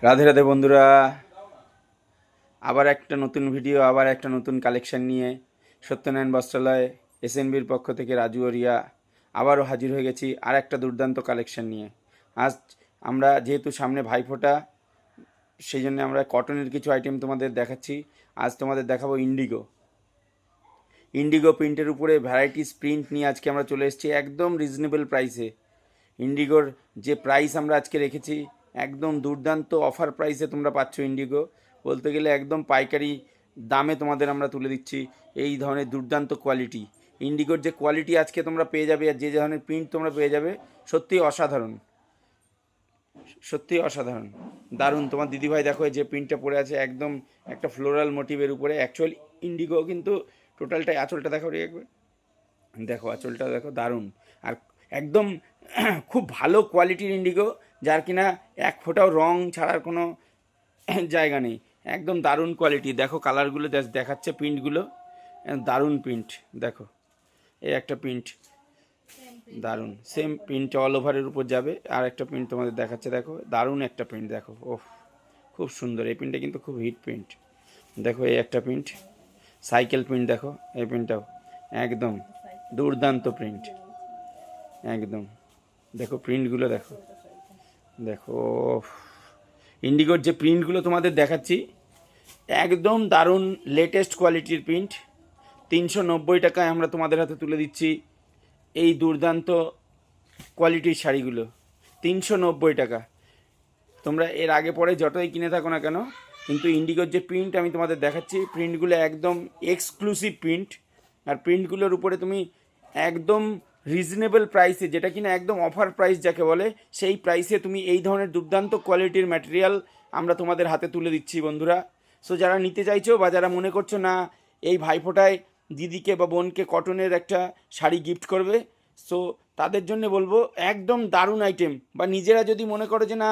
রাধে রাধে বন্ধুরা, আবার একটা নতুন ভিডিও, আবার একটা নতুন কালেকশন নিয়ে সত্যনারায়ণ বস্ত্রালয় এসএনবির পক্ষ থেকে রাজু ও রিয়া আবারও হাজির হয়ে গেছি আর একটা দুর্দান্ত কালেকশন নিয়ে। আজ আমরা যেহেতু সামনে ভাইফোঁটা, সেই জন্য আমরা কটনের কিছু আইটেম তোমাদের দেখাচ্ছি। আজ তোমাদের দেখাবো ইন্ডিগো প্রিন্টের উপরে ভ্যারাইটিস প্রিন্ট নিয়ে আজকে আমরা চলে এসেছি একদম রিজনেবল প্রাইসে। ইন্ডিগোর যে প্রাইস আমরা আজকে রেখেছি, একদম দুর্দান্ত অফার প্রাইসে তোমরা পাচ্ছ ইন্ডিগো। বলতে গেলে একদম পাইকারি দামে তোমাদের আমরা তুলে দিচ্ছি এই ধরনের দুর্দান্ত কোয়ালিটি। ইন্ডিগোর যে কোয়ালিটি আজকে তোমরা পেয়ে যাবে আর যে ধরনের প্রিন্ট তোমরা পেয়ে যাবে, সত্যি অসাধারণ, সত্যি অসাধারণ, দারুণ। তোমার দিদিভাই দেখো যে প্রিন্টটা পরে আছে, একদম একটা ফ্লোরাল মোটিভের উপরে। অ্যাকচুয়ালি ইন্ডিগো কিন্তু টোটালটাই, আঁচলটা দেখো রে একবার, দেখো আঁচলটা দেখো, দারুণ। আর একদম খুব ভালো কোয়ালিটির ইন্ডিগো, যার কিনা এক ফোঁটাও রং ছাড়ার কোনো জায়গা নেই। একদম দারুণ কোয়ালিটি। দেখো কালারগুলো দেখাচ্ছে, প্রিন্টগুলো দারুণ প্রিন্ট। দেখো এই একটা প্রিন্ট দারুণ, সেম প্রিন্ট অল ওভারের উপর যাবে। আর একটা প্রিন্ট তোমাদের দেখাচ্ছে, দেখো দারুণ একটা প্রিন্ট। দেখো ওহ, খুব সুন্দর এই প্রিন্টটা, কিন্তু খুব হিট প্রিন্ট। দেখো এই একটা প্রিন্ট, সাইকেল প্রিন্ট। দেখো এই প্রিন্টটাও একদম দুর্দান্ত প্রিন্ট, একদম। দেখো প্রিন্টগুলো দেখো, দেখো ইন্ডিগোর যে প্রিন্টগুলো তোমাদের দেখাচ্ছি, একদম দারুণ লেটেস্ট কোয়ালিটির প্রিন্ট। 390 টাকায় আমরা তোমাদের হাতে তুলে দিচ্ছি এই দুর্দান্ত কোয়ালিটির শাড়িগুলো। 390 টাকা। তোমরা এর আগে পরে যতই কিনে থাকো না কেন, কিন্তু ইন্ডিগোর যে প্রিন্ট আমি তোমাদের দেখাচ্ছি, প্রিন্টগুলো একদম এক্সক্লুসিভ প্রিন্ট। আর প্রিন্টগুলোর উপরে তুমি একদম রিজনেবল প্রাইসে, যেটা কিনা একদম অফার প্রাইস যাকে বলে, সেই প্রাইসে তুমি এই ধরনের দুর্দান্ত কোয়ালিটির ম্যাটেরিয়াল আমরা তোমাদের হাতে তুলে দিচ্ছি বন্ধুরা। সো যারা নিতে চাইছো বা যারা মনে করছো না এই ভাইফোঁটায় দিদিকে বা বোনকে কটনের একটা শাড়ি গিফট করবে, সো তাদের জন্য বলবো একদম দারুণ আইটেম। বা নিজেরা যদি মনে করো যে না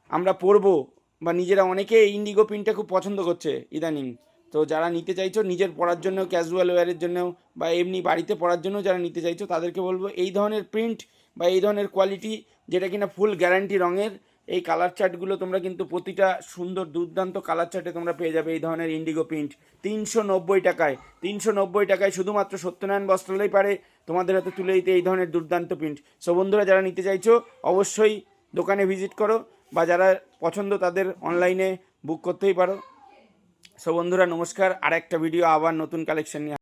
আমরা পরবো, বা নিজেরা অনেকে ইন্ডিগো প্রিন্টটা খুব পছন্দ করছে ইদানিং, তো যারা নিতে চাইছো নিজের পরার জন্য, ক্যাজুয়াল ওয়্যারের জন্য, বা এমনি বাড়িতে পরার জন্য যারা নিতে চাইছো, তাদেরকে বলবো এই ধরনের প্রিন্ট বা এই ধরনের কোয়ালিটি, যেটা কিনা ফুল গ্যারান্টি রঙের, এই কালার চার্টগুলো তোমরা কিন্তু প্রতিটা সুন্দর দুর্দান্ত কালার চার্টে তোমরা পেয়ে যাবে এই ধরনের ইন্ডিগো প্রিন্ট 390 টাকায়। 390 টাকায় শুধুমাত্র সত্যনারায়ণ বস্ত্রালয় পারে তোমাদের হাতে তুলে দিতে এই ধরনের দুর্দান্ত প্রিন্ট। সো বন্ধুরা, যারা নিতে চাইছো অবশ্যই দোকানে ভিজিট করো, বা যারা পছন্দ তাদের অনলাইনে বুক করতেই পারো। সো বন্ধুরা নমস্কার, আর একটা ভিডিও আবার নতুন কালেকশন নিয়ে